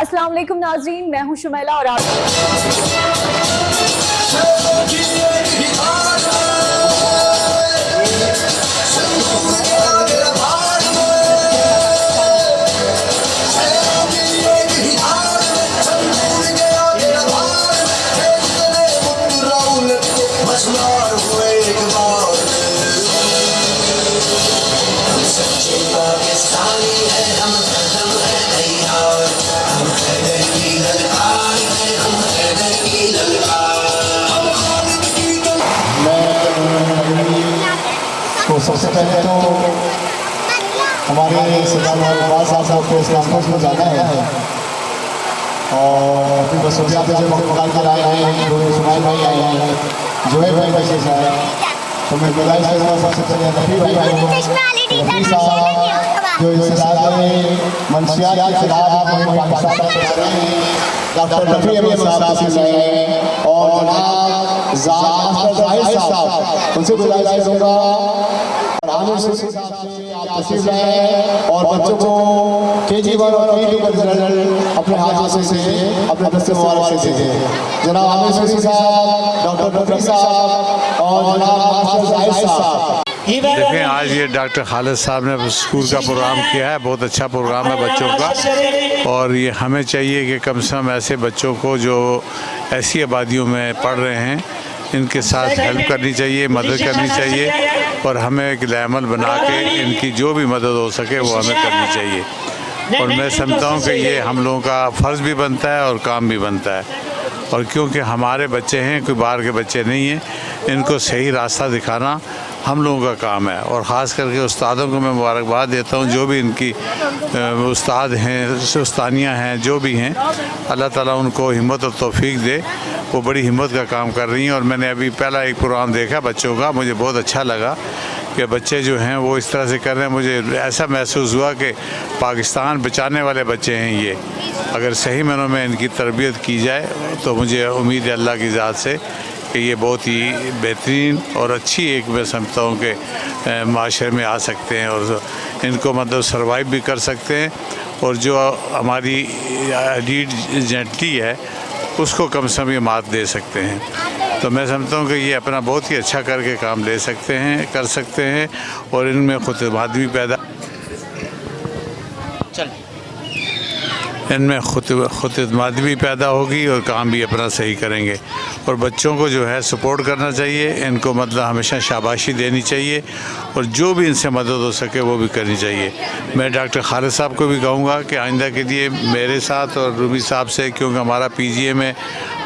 अस्सलाम वालेकुम नाज़रीन, मैं हूं शुमैला और आप तो सबसे पहले तो हमारे सरदार साहब को इस कैंपस में जाना है और फिर बस सोचा पे जब निकाल कर आए हैं सुनाई भाई आए हैं जो है भाई बच्चे साहब तो मैं गुजारिश करूँगा सबसे पहले रफ़ी भाई रफ़ी साहब जो इस इदारे मंशियात के खिलाफ पाकिस्तान डॉक्टर रफ़ी अहमद साहब से और जनाब ज़ाहिर साहब उनसे गुजारिश करूँगा और बच्चों को केजी-1 और केजी का रिजल्ट अपने हाथों से अपने दस्ते मुबारक से दीजिए। जनाब आमिर शफी साहब, डॉक्टर रफ़ी साहब और जनाब मास्टर ज़ाहिर साहब। देखें, आज ये डॉक्टर खालिद साहब ने स्कूल का प्रोग्राम किया है, बहुत अच्छा प्रोग्राम है बच्चों का। और ये हमें चाहिए कि कम से कम ऐसे बच्चों को जो ऐसी आबादियों में पढ़ रहे हैं इनके साथ हेल्प करनी चाहिए, मदद करनी चाहिए और हमें एक अमल बना के इनकी जो भी मदद हो सके वो हमें करनी चाहिए। और मैं समझता हूँ कि ये हम लोगों का फ़र्ज़ भी बनता है और काम भी बनता है। और क्योंकि हमारे बच्चे हैं, कोई बाहर के बच्चे नहीं हैं, इनको सही रास्ता दिखाना हम लोगों का काम है। और ख़ास करके उस्तादों को मैं मुबारकबाद देता हूँ, जो भी इनकी उस्ताद हैं, उस्तानियाँ हैं, जो भी हैं, अल्लाह ताला उनको हिम्मत और तौफीक दे। वो बड़ी हिम्मत का काम कर रही हैं। और मैंने अभी पहला एक प्रोग्राम देखा बच्चों का, मुझे बहुत अच्छा लगा कि बच्चे जो हैं वो इस तरह से कर रहे हैं। मुझे ऐसा महसूस हुआ कि पाकिस्तान बचाने वाले बच्चे हैं ये। अगर सही मानों में इनकी तरबियत की जाए तो मुझे उम्मीद है अल्लाह की ज़ात से कि ये बहुत ही बेहतरीन और अच्छी एक मैं समझता हूँ कि माशरे में आ सकते हैं और इनको मतलब सर्वाइव भी कर सकते हैं। और जो हमारी लीड जेंटली है उसको कम से कम ये मात दे सकते हैं। तो मैं समझता हूँ कि ये अपना बहुत ही अच्छा करके काम ले सकते हैं, कर सकते हैं और इनमें खुद भी पैदा इनमें खुद भी पैदा होगी और काम भी अपना सही करेंगे। और बच्चों को जो है सपोर्ट करना चाहिए, इनको मतलब हमेशा शाबाशी देनी चाहिए और जो भी इनसे मदद हो सके वो भी करनी चाहिए। मैं डॉक्टर खालिद साहब को भी कहूँगा कि आइंदा के लिए मेरे साथ और रूबी साहब से, क्योंकि हमारा पीजीए में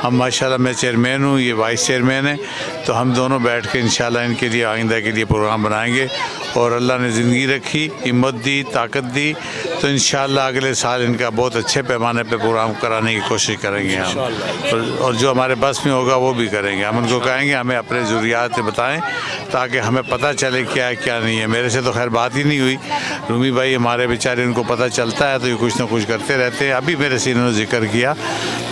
हम माशाल्लाह मैं चेयरमैन हूँ, ये वाइस चेयरमैन है, तो हम दोनों बैठ के इंशाल्लाह इनके लिए आइंदा के लिए प्रोग्राम बनाएंगे। और अल्लाह ने ज़िंदगी रखी, हिम्मत दी, ताकत दी, तो इंशाल्लाह अगले साल इनका बहुत अच्छे पैमाने पे प्रोग्राम कराने की कोशिश करेंगे हम। और जो हमारे बस में होगा वो भी करेंगे। हम उनको कहेंगे हमें अपने ज़रूरियात बताएं ताकि हमें पता चले क्या है क्या नहीं है। मेरे से तो खैर बात ही नहीं हुई, रूमी भाई हमारे बेचारे, उनको पता चलता है तो ये कुछ ना कुछ करते रहते हैं। अभी मेरे से इन्होंने जिक्र किया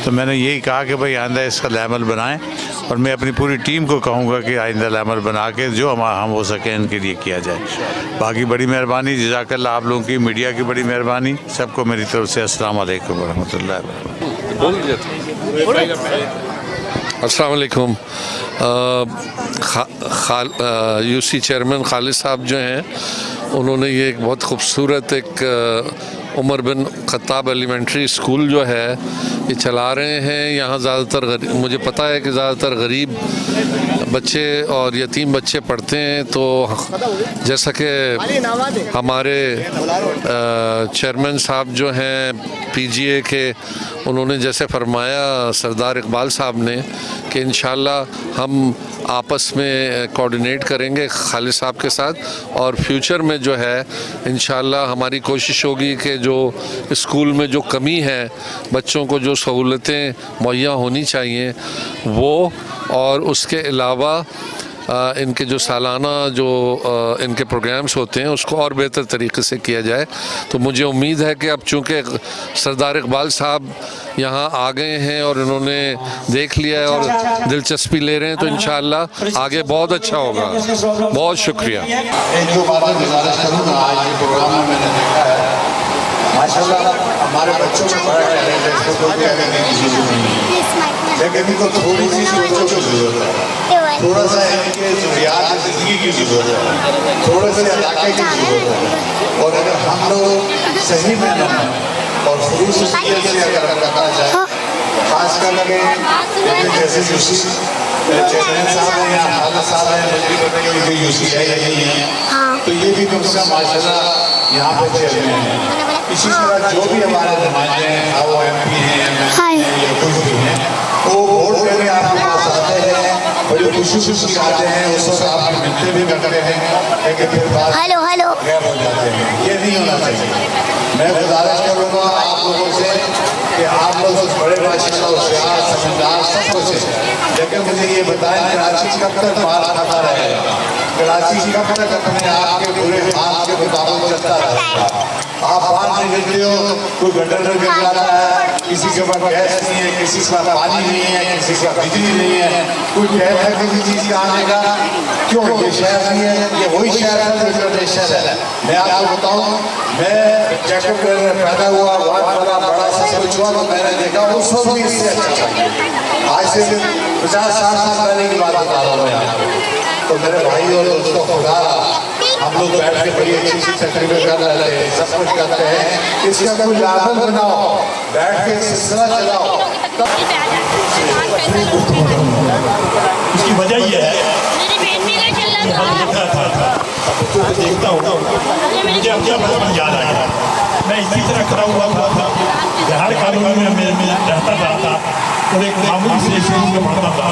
तो मैंने यही कहा कि भाई आइंदा इसका अमल बनाएं। और मैं अपनी पूरी टीम को कहूँगा कि आइंदा अमल बना के जो हम हो सके इनके लिए किया जाए। बाकी बड़ी मेहरबानी, जज़ाकल्लाह आप लोगों की, मीडिया की बड़ी मेहरबानी। सबको मेरी तरफ से अस्सलाम वालेकुम वरहमतुल्लाहि वबरकातुहू। अस्सलाम वालेकुम। यूसी चेयरमैन खालिद साहब जो हैं उन्होंने ये एक बहुत ख़ूबसूरत एक उमर बिन ख़त्ताब एलिमेंट्री स्कूल जो है ये चला रहे हैं। यहाँ ज़्यादातर मुझे पता है कि ज़्यादातर गरीब बच्चे और यतीम बच्चे पढ़ते हैं। तो जैसा कि हमारे चेयरमैन साहब जो हैं पीजीए के, उन्होंने जैसे फरमाया सरदार इकबाल साहब ने कि इंशाल्लाह हम आपस में कोऑर्डिनेट करेंगे खालिद साहब के साथ और फ्यूचर में जो है इंशाल्लाह हमारी कोशिश होगी कि जो स्कूल में जो कमी है, बच्चों को जो सहूलतें मुहैया होनी चाहिए वो, और उसके अलावा इनके जो सालाना जो इनके प्रोग्राम्स होते हैं उसको और बेहतर तरीके से किया जाए। तो मुझे उम्मीद है कि अब चूँकि सरदार इकबाल साहब यहाँ आ गए हैं और इन्होंने देख लिया है और दिलचस्पी ले रहे हैं तो इंशाअल्लाह आगे बहुत अच्छा होगा। बहुत शुक्रिया। एक दो बातें गुजारिश करूँगा। आज के प्रोग्राम में मैंने देखा है माशाल्लाह हमारे बच्चों में बड़ा टैलेंट है, इसको कोई कहने की जरूरत नहीं है, लेकिन इनको थोड़ी सी सोचों की जरूरत है, थोड़ा सा इनके जरूरियात जिंदगी की जरूरत है, थोड़े से इलाके की जरूरत है। और अगर हम लोग सही में और खलूस से अगर करना चाहें, खास करके जैसे चेयरमैन साहब हैं या खालिद साहब हैं, मुझे पता नहीं उनके UCI नहीं है, तो ये भी कम से कम माशाल्लाह यहाँ पे चेयरमैन है। इसी तरह जो भी हमारे नुमाइंदे हैं, वो MP हैं या कुछ भी हैं, वो वोट देने आपके पास आते हैं, बड़ी खुशी आते हैं, उस वक्त आप मिलते भी करते हैं, लेकिन फिर बाद गैर हो जाते हैं। ये नहीं होना चाहिए। मैं गुजारिश करूँगा आप लोगों से कि आप लोग बड़े माशाल्लाह होशियार समझदार सब कुछ है, लेकिन मुझे ये बताएं कराची कब तक मार खाता रहेगा, कराची कब तक अपने आप के बुरे हाथ के मुताबिक चलता रहेगा। आप बाहर निकलते हो, कोई गटर गिर जाता है, किसी के पास गैस नहीं है, किसी के पास पानी नहीं है, किसी के पास बिजली नहीं है, कोई कहता है किसी चीज़ का आने का, क्यों ये शहर नहीं है, ये वही शहर है जो शहर है। मैं आपको बताऊँ, मैं चेकअप पैदा हुआ, बहुत बड़ा सब कुछ हुआ, तो मैंने देखा उस वक्त भी इससे अच्छा था। आज से 50-60 साल पहले की बात बता रहा हूँ मैं आपको। तो मेरे भाई और दोस्तों, खुदा हम लोग बैठ के बड़ी अच्छी सी तकरीबें कर रहे थे, सब कुछ करते हैं, इसका कोई लाभ बनाओ, बैठ के सिलसिला चलाओ। उसकी वजह ये है देखता हूँ, मुझे अपना बचपन याद आया। मैं इसी तरह खड़ा हुआ था, बिहार कॉलोनी में रहता था और एक मामूली से स्कूल में पढ़ता था।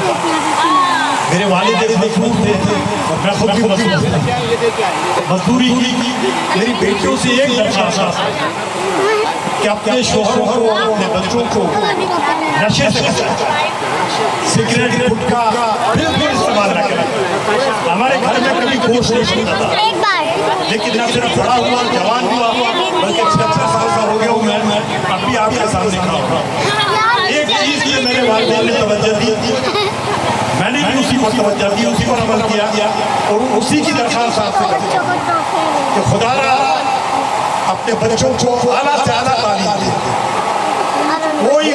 मेरे वालिद एक मजदूर थे और मैं खुद भी मजदूर था। मजदूरी की मेरी बेटियों से एक दरख्वास्त कि अपने शोहरों को, अपने बच्चों को नशे से बचाएं, सिगरेट गुटखा बिल्कुल इस्तेमाल न करें। हमारे घर में कभी गोश्त नहीं बनता था, लेकिन मैं सिर्फ बड़ा हुआ, जवान हुआ, बल्कि 66 साल का हो गया हूँ मैं, अब भी आपके सामने खड़ा हूँ। एक चीज़ की मेरे वालिदैन ने तवज्जो दी, मैंने भी उसी पर तवज्जो दी, उसी पर अमल किया और उसी की दरख्वास्त आपसे करता हूँ कि खुदा अपने बच्चों को आला से आला तालीम दे। कोई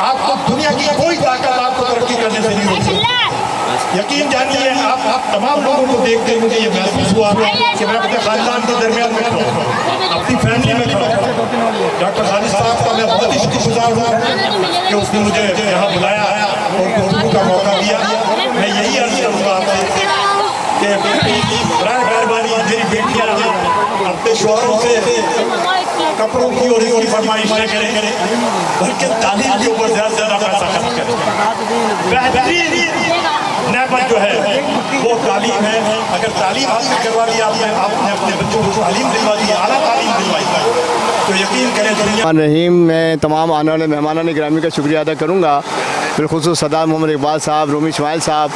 आपको दुनिया की कोई ताकत आपको तरक्की करने से नहीं रोक सकती। यकीन जानिए, आप तमाम लोगों को देखते मुझे ये महसूस हुआ कि मैं अपने खानदान के दरमियान में खड़ा हूँ, अपनी फैमिली में खड़ा हूँ। डॉक्टर खालिद साहब का मैं बहुत ही शुक्रगुजार हूँ कि उसने मुझे यहाँ बुलाया और गुफ्तगू का मौका दिया। मैं यही अर्ज करूँगा आपसे कि बराए मेहरबानी मेरी बेटियाँ अपने शौहरों से कपड़ों की और इसकी फरमाइश न करें, बल्कि तालीम के ऊपर ज़्यादा से ज़्यादा पैसा खर्च करें। बेहतरीन नेमत जो है वो तालीम है। अगर तालीम हासिल करवा दी आपने अपने बच्चों को तालीम दिलवा दी, आला तालीम दिलवाई, तो यकीन करें दुनिया रहीम। मैं तमाम आने वाले मेहमानान गिरामी का शुक्रिया अदा करूँगा, बिलखुसूस सरदार मोहम्मद इकबाल साहब, रूमी इस्माइल साहब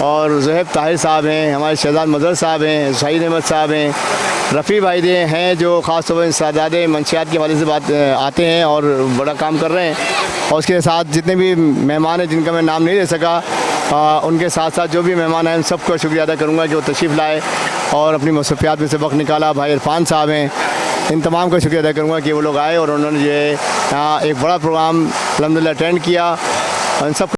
और ज़ुहैब ताहिर साहब हैं, हमारे शहजाद मजहर साहब हैं, सईद अहमद साहब हैं, रफ़ी भाई हैं जो ख़ास तौर पर इंसदाद मंशियात के हवाले से बात आते हैं और बड़ा काम कर रहे हैं। और उसके साथ जितने भी मेहमान हैं जिनका मैं नाम नहीं ले सका, उनके साथ साथ जो भी मेहमान हैं उन सबका शुक्रिया अदा करूँगा कि वो तशरीफ़ लाए और अपनी मसरूफियात में से वक्त निकाला। भाई इरफान साहब हैं, इन तमाम का शुक्रिया अदा करूँगा कि वो लोग आए और उन्होंने जो है यहाँ एक बड़ा प्रोग्राम अल्हम्दुलिल्लाह अटेंड किया। इन सब